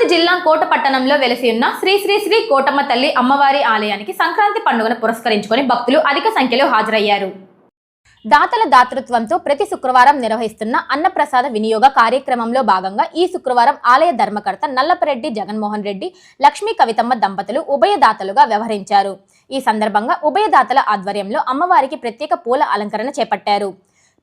కర్నూలు జిల్లా కోట పట్టణంలో వెలసి ఉన్న శ్రీ శ్రీ శ్రీ కోటమ్మ తల్లి అమ్మవారి ఆలయానికి సంక్రాంతి పండుగను పురస్కరించుకొని భక్తులు అధిక సంఖ్యలో హాజరయ్యారు. దాతల దాతృత్వంతో ప్రతి శుక్రవారం నిర్వహిస్తున్న అన్నప్రసాద వినియోగ కార్యక్రమంలో భాగంగా ఈ శుక్రవారం ఆలయ ధర్మకర్త నల్లపరెడ్డి జగన్మోహన్ రెడ్డి, లక్ష్మీ కవితమ్మ దంపతులు ఉభయదాతలుగా వ్యవహరించారు. ఈ సందర్భంగా ఉభయదాతల ఆధ్వర్యంలో అమ్మవారికి ప్రత్యేక పూల అలంకరణ చేపట్టారు.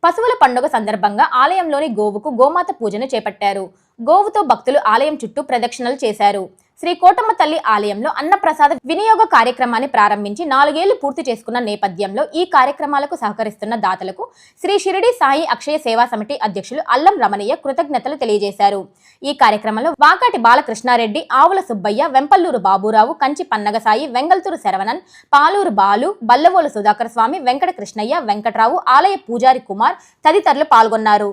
పశువుల పండుగ సందర్భంగా ఆలయంలోని గోవుకు గోమాత పూజను చేపట్టారు. గోవుతో భక్తులు ఆలయం చుట్టూ ప్రదక్షిణలు చేశారు. శ్రీ కోటమ్మ తల్లి ఆలయంలో అన్నప్రసాద వినియోగ కార్యక్రమాన్ని ప్రారంభించి 4 ఏళ్లు పూర్తి చేసుకున్న నేపథ్యంలో ఈ కార్యక్రమాలకు సహకరిస్తున్న దాతలకు శ్రీ షిరిడి సాయి అక్షయ సేవా సమితి అధ్యక్షులు అల్లం రమణయ్య కృతజ్ఞతలు తెలియజేశారు. ఈ కార్యక్రమంలో వాకాటి బాలకృష్ణారెడ్డి, ఆవుల సుబ్బయ్య, వెంపల్లూరు బాబురావు, కంచి పన్నగసాయి, వెంగల్తూరు శరవణన్, పాలూరు బాలు, బల్లవోలు సుధాకర్ స్వామి, వెంకట కృష్ణయ్య, వెంకట్రావు, ఆలయ పూజారి కుమార్ తదితరులు పాల్గొన్నారు.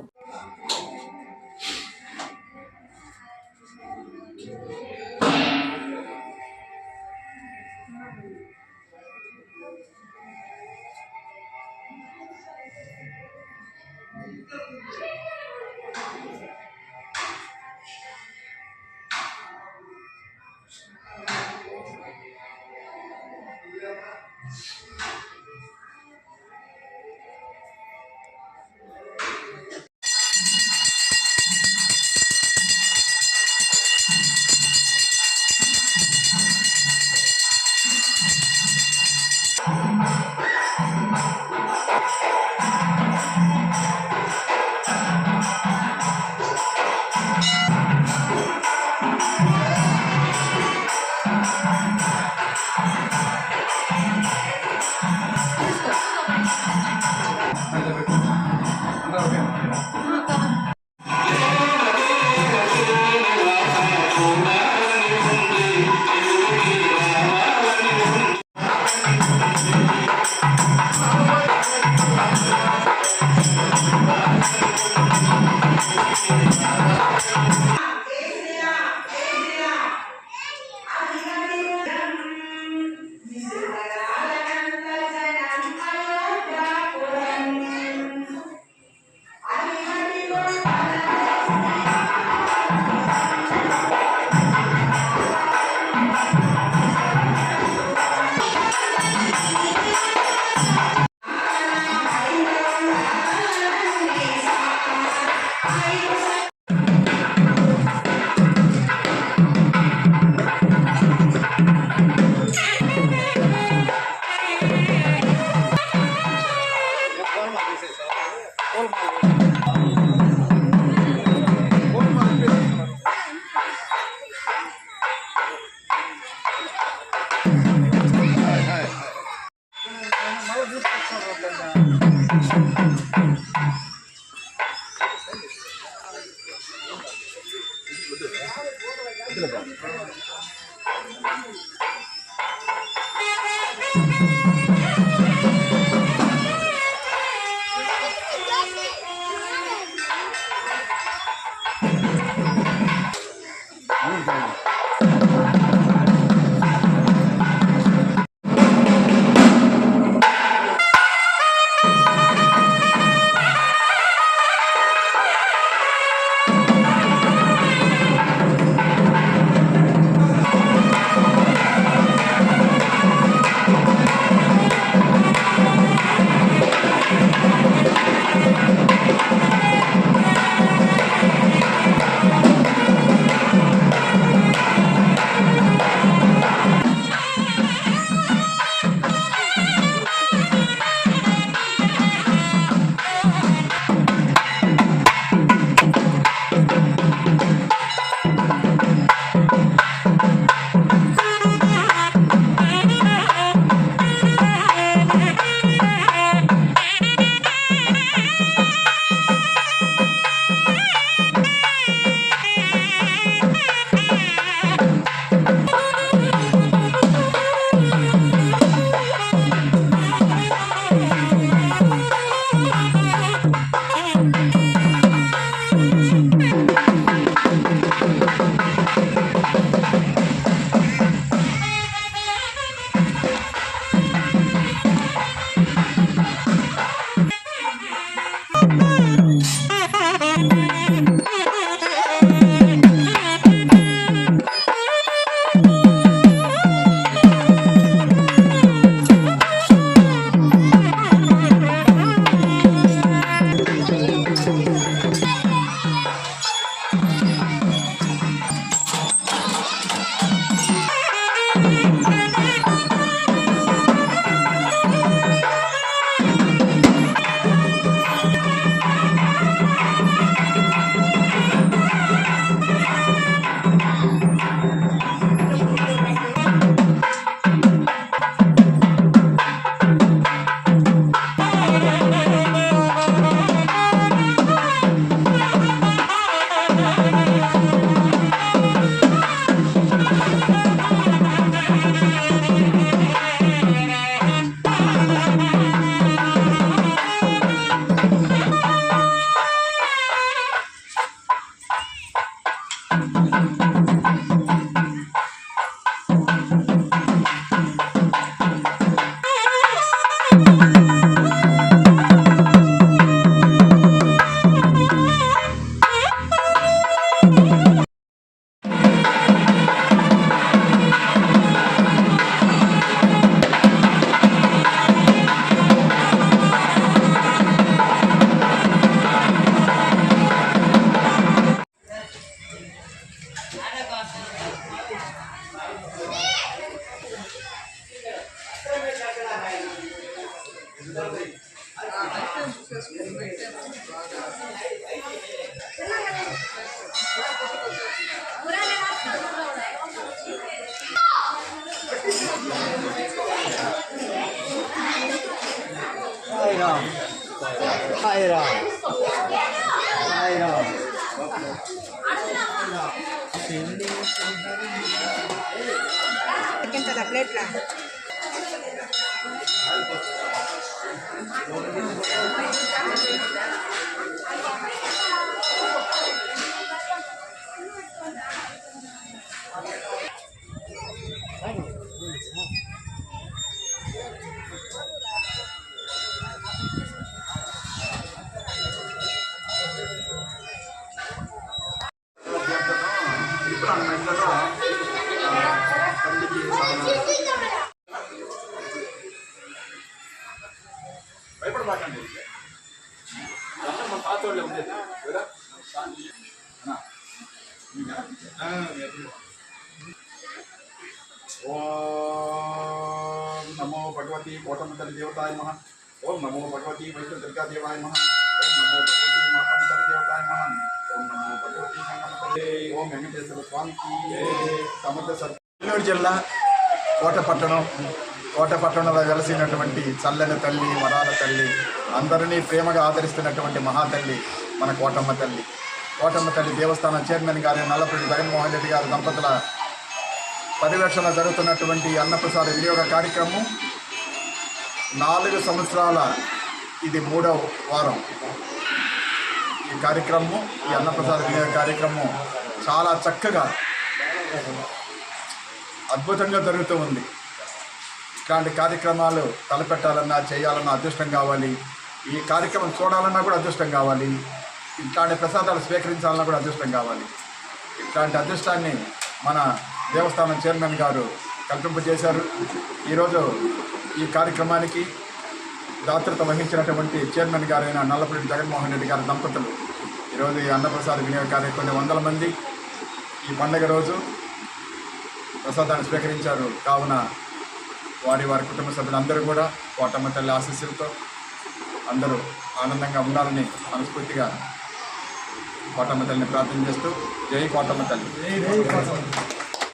ప్లేట్లా భయపడబాకండి మన పాత వాళ్ళే ఉండేది కదా ఓం నమో భగవతి కోటమ్మ తల్లి దేవతాయ మహా ఓం నమో భగవతి వైష్ణవ దుర్గా దేవాయ మహా ఓం నమో భగవతి మాతమ్మ తల్లి దేవతాయ మహా ఓం నమో భగవతి గంగమ్మ తల్లి ఓం వెంకటేశ్వర స్వామికి సమర్థ నెల్లూరు జిల్లా కోటపట్టణంలో వెలసినటువంటి చల్లని తల్లి వరాల తల్లి అందరినీ ప్రేమగా ఆదరిస్తున్నటువంటి మహాతల్లి మన కోటమ్మ తల్లి దేవస్థానం చైర్మన్ గారి నల్లపల్లి జగన్మోహన్ రెడ్డి గారి దంపతుల పర్యవేక్షణ జరుగుతున్నటువంటి అన్నప్రసాద వినియోగ కార్యక్రమం 4 సంవత్సరాల ఇది 3వ వారం. ఈ అన్నప్రసాద వినియోగ కార్యక్రమం చాలా చక్కగా అద్భుతంగా జరుగుతూ ఉంది. ఇట్లాంటి కార్యక్రమాలు తలపెట్టాలన్నా చేయాలన్నా అదృష్టం కావాలి. ఈ కార్యక్రమం చూడాలన్నా కూడా అదృష్టం కావాలి. ఇట్లాంటి ప్రసాదాలు స్వీకరించాలన్నా కూడా అదృష్టం కావాలి. ఇట్లాంటి అదృష్టాన్ని మన దేవస్థానం చైర్మన్ గారు కల్పింపజేశారు. ఈరోజు ఈ కార్యక్రమానికి దాతృత్వం వహించినటువంటి చైర్మన్ గారైన నల్లపల్లి జగన్మోహన్ రెడ్డి గారి దంపతులు ఈరోజు ఈ అన్నప్రసాద వినియోగ కార్యక్రమం కొన్ని వందల మంది ఈ పండుగ రోజు ప్రసాదాన్ని స్వీకరించారు. కావున వారి కుటుంబ సభ్యులందరూ కూడా కోటమ్మ తల్లి ఆశీస్సులతో అందరూ ఆనందంగా ఉండాలని మనస్ఫూర్తిగా కోటమ్మ తల్లిని ప్రార్థన చేస్తూ జై కోటమ్మ తల్లి.